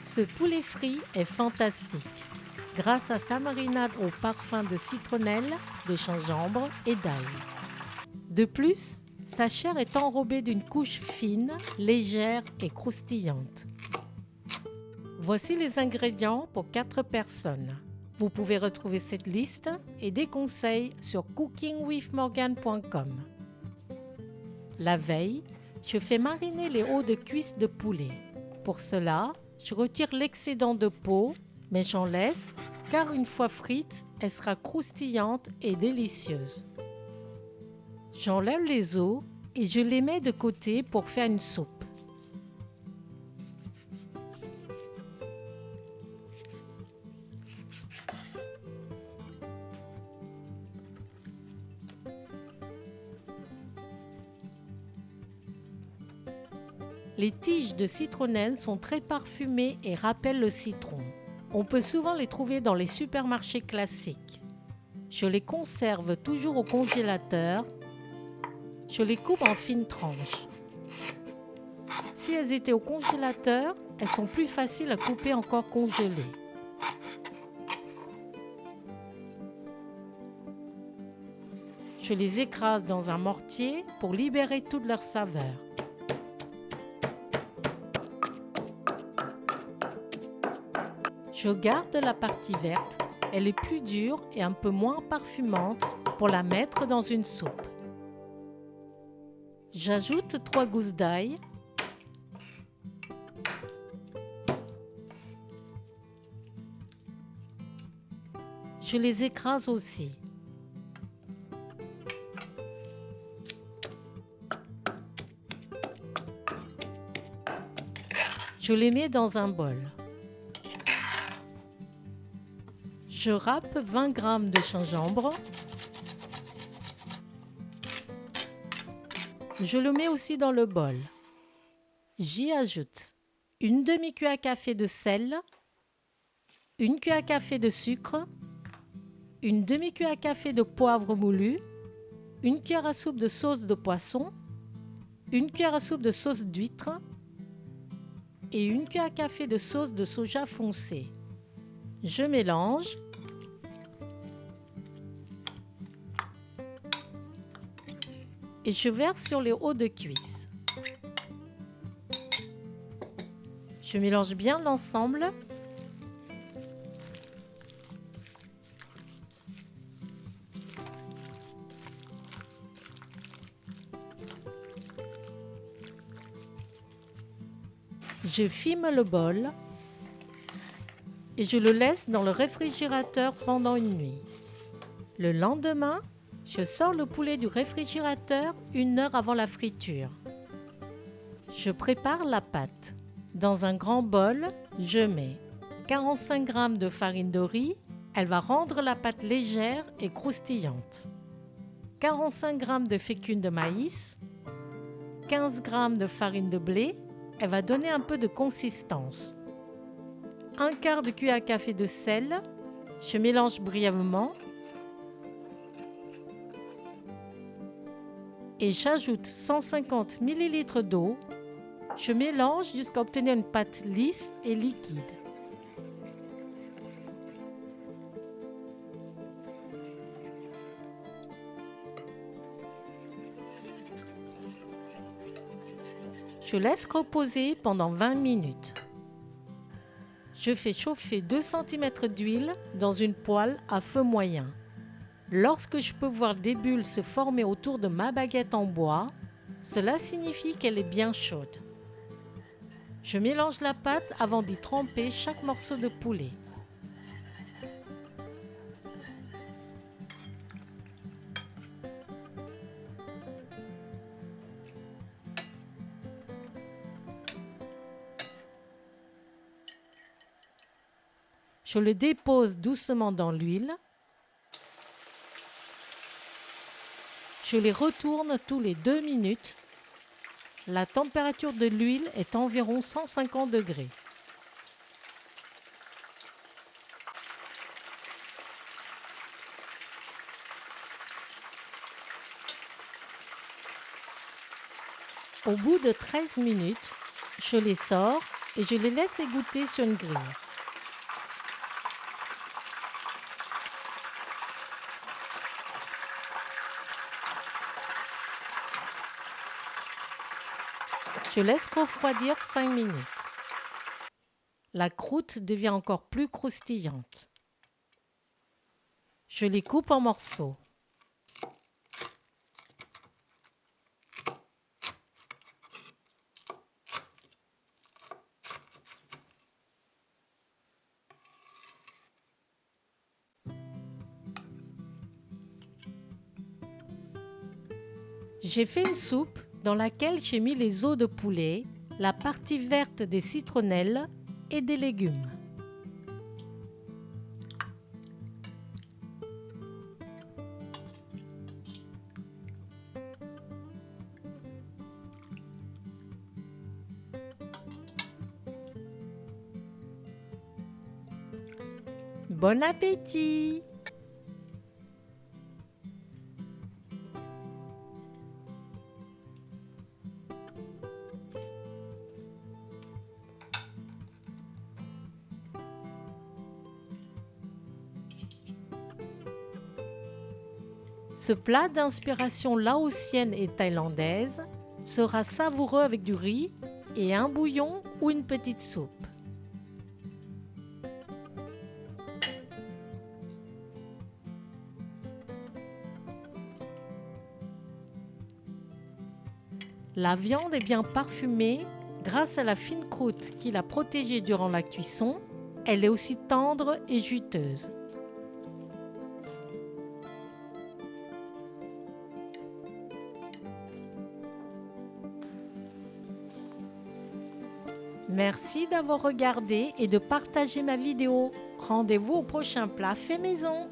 Ce poulet frit est fantastique grâce à sa marinade au parfum de citronnelle, de gingembre et d'ail. De plus, sa chair est enrobée d'une couche fine, légère et croustillante. Voici les ingrédients pour 4 personnes. Vous pouvez retrouver cette liste et des conseils sur cookingwithmorgan.com. La veille, je fais mariner les hauts de cuisse de poulet. Pour cela, je retire l'excédent de peau, mais j'en laisse car une fois frite, elle sera croustillante et délicieuse. J'enlève les os et je les mets de côté pour faire une soupe. Les tiges de citronnelle sont très parfumées et rappellent le citron. On peut souvent les trouver dans les supermarchés classiques. Je les conserve toujours au congélateur. Je les coupe en fines tranches. Si elles étaient au congélateur, elles sont plus faciles à couper encore congelées. Je les écrase dans un mortier pour libérer toute leur saveur. Je garde la partie verte, elle est plus dure et un peu moins parfumante pour la mettre dans une soupe. J'ajoute 3 gousses d'ail, je les écrase aussi. Je les mets dans un bol. Je râpe 20 g de gingembre. Je le mets aussi dans le bol. J'y ajoute une demi-cuillère à café de sel, une cuillère à café de sucre, une demi-cuillère à café de poivre moulu, une cuillère à soupe de sauce de poisson, une cuillère à soupe de sauce d'huître et une cuillère à café de sauce de soja foncé. Je mélange. Et je verse sur les hauts de cuisse. Je mélange bien l'ensemble. Je filme le bol et je le laisse dans le réfrigérateur pendant une nuit. Le lendemain, je sors le poulet du réfrigérateur 1 heure avant la friture. Je prépare la pâte. Dans un grand bol, je mets 45 g de farine de riz. Elle va rendre la pâte légère et croustillante. 45 g de fécule de maïs. 15 g de farine de blé. Elle va donner un peu de consistance. 1/4 de cuillère à café de sel. Je mélange brièvement. Et j'ajoute 150 ml d'eau. Je mélange jusqu'à obtenir une pâte lisse et liquide. Je laisse reposer pendant 20 minutes. Je fais chauffer 2 cm d'huile dans une poêle à feu moyen. Lorsque je peux voir des bulles se former autour de ma baguette en bois, cela signifie qu'elle est bien chaude. Je mélange la pâte avant d'y tremper chaque morceau de poulet. Je le dépose doucement dans l'huile. Je les retourne tous les 2 minutes. La température de l'huile est environ 150 degrés. Au bout de 13 minutes, je les sors et je les laisse égoutter sur une grille. Je laisse refroidir 5 minutes. La croûte devient encore plus croustillante. Je les coupe en morceaux. J'ai fait une soupe dans laquelle j'ai mis les os de poulet, la partie verte des citronnelles et des légumes. Bon appétit! Ce plat d'inspiration laotienne et thaïlandaise sera savoureux avec du riz et un bouillon ou une petite soupe. La viande est bien parfumée grâce à la fine croûte qui l'a protégée durant la cuisson. Elle est aussi tendre et juteuse. Merci d'avoir regardé et de partager ma vidéo. Rendez-vous au prochain plat fait maison.